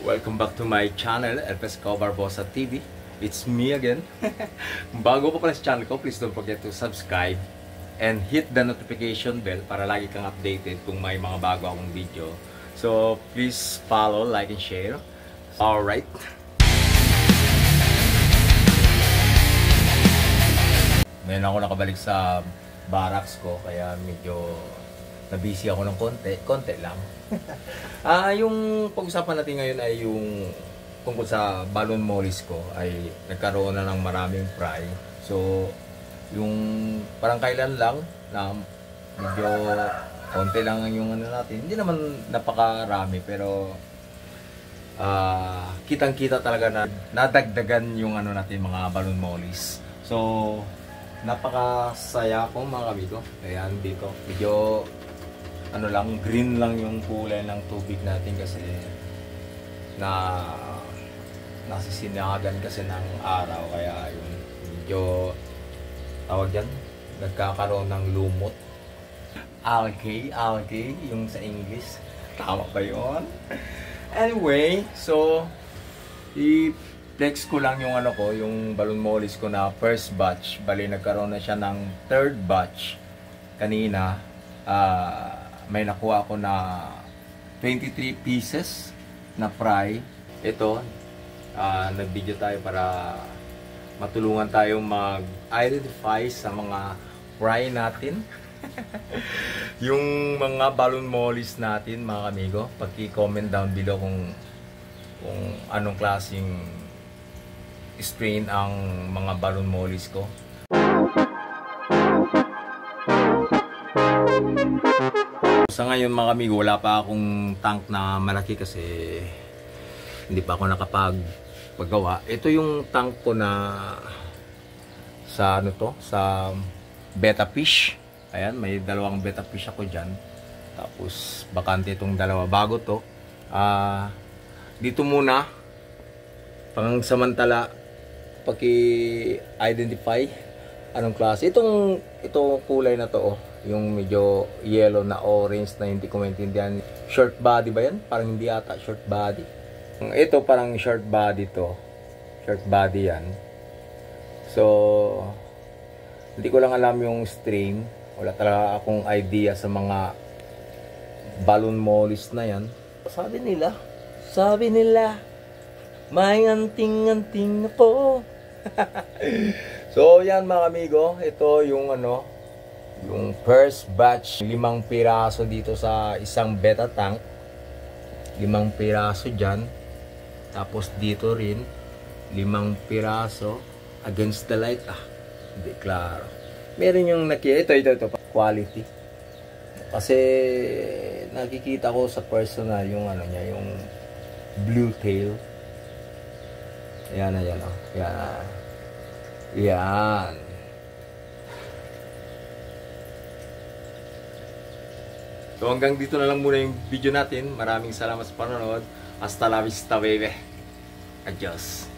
Welcome back to my channel, Elpesco Barbosa TV. It's me again. Kung bago pa pala sa channel ko, please don't forget to subscribe and hit the notification bell para lagi kang updated kung may mga bago akong video. So please follow, like, and share. Alright. Ngayon ako nakabalik sa barracks ko, kaya medyo na-busy ako ng konti lang. Yung pag-usapan natin ngayon ay yung tungkol sa balon mollies ko ay nagkaroon na ng maraming fry. So, yung parang kailan lang na medyo konti lang yung ano natin. Hindi naman napakarami pero kitang-kita talaga na nadagdagan yung ano natin mga balon mollies. So, napakasaya ko mga kamigo. Ayan dito. Medyo ano lang, green lang yung kulay ng tubig natin kasi nasisinagan kasi ng araw, kaya yung medyo tawag dyan, nagkakaroon ng lumot. Algae yung sa English. Tama ba yun? Anyway, so i-flex ko lang yung ano ko, yung balon mollies ko na first batch. Bali nagkaroon na siya ng third batch kanina. May nakuha ako na 23 pieces na fry. Ito, nag-video tayo para matulungan tayong mag-identify sa mga fry natin. Yung mga balon mollies natin mga kamigo, pag-comment down below kung anong klaseng strain ang mga balon mollies ko. Sa ngayon mga kamigo, wala pa akong tank na malaki kasi hindi pa ako nakapagpagawa. Ito yung tank ko na sa ano to, sa betta fish. Ayan, may dalawang betta fish ako dyan. Tapos bakante itong dalawa. Bago to. Dito muna pang samantala paki-identify anong klase. Itong kulay na to, oh, yung medyo yellow na orange na hindi ko maintindihan. Short body ba yan? Parang hindi ata short body. Ito parang short body to. Short body yan. So, hindi ko lang alam yung strain. Wala talaga akong idea sa mga balon mollies na yan. Sabi nila, may anting-anting ako. So, yan mga amigo. Ito yung ano, yung first batch, 5 piraso dito sa isang betta tank. 5 piraso dyan. Tapos dito rin 5 piraso against the light. Hindi klaro. Meron yung ito quality. Kasi nakikita ko sa personal yung ano niya, yung blue tail. Ayan, oh. Yan. So hanggang dito na lang muna yung video natin. Maraming salamat sa panonood. Hasta la vista, baby. Adios.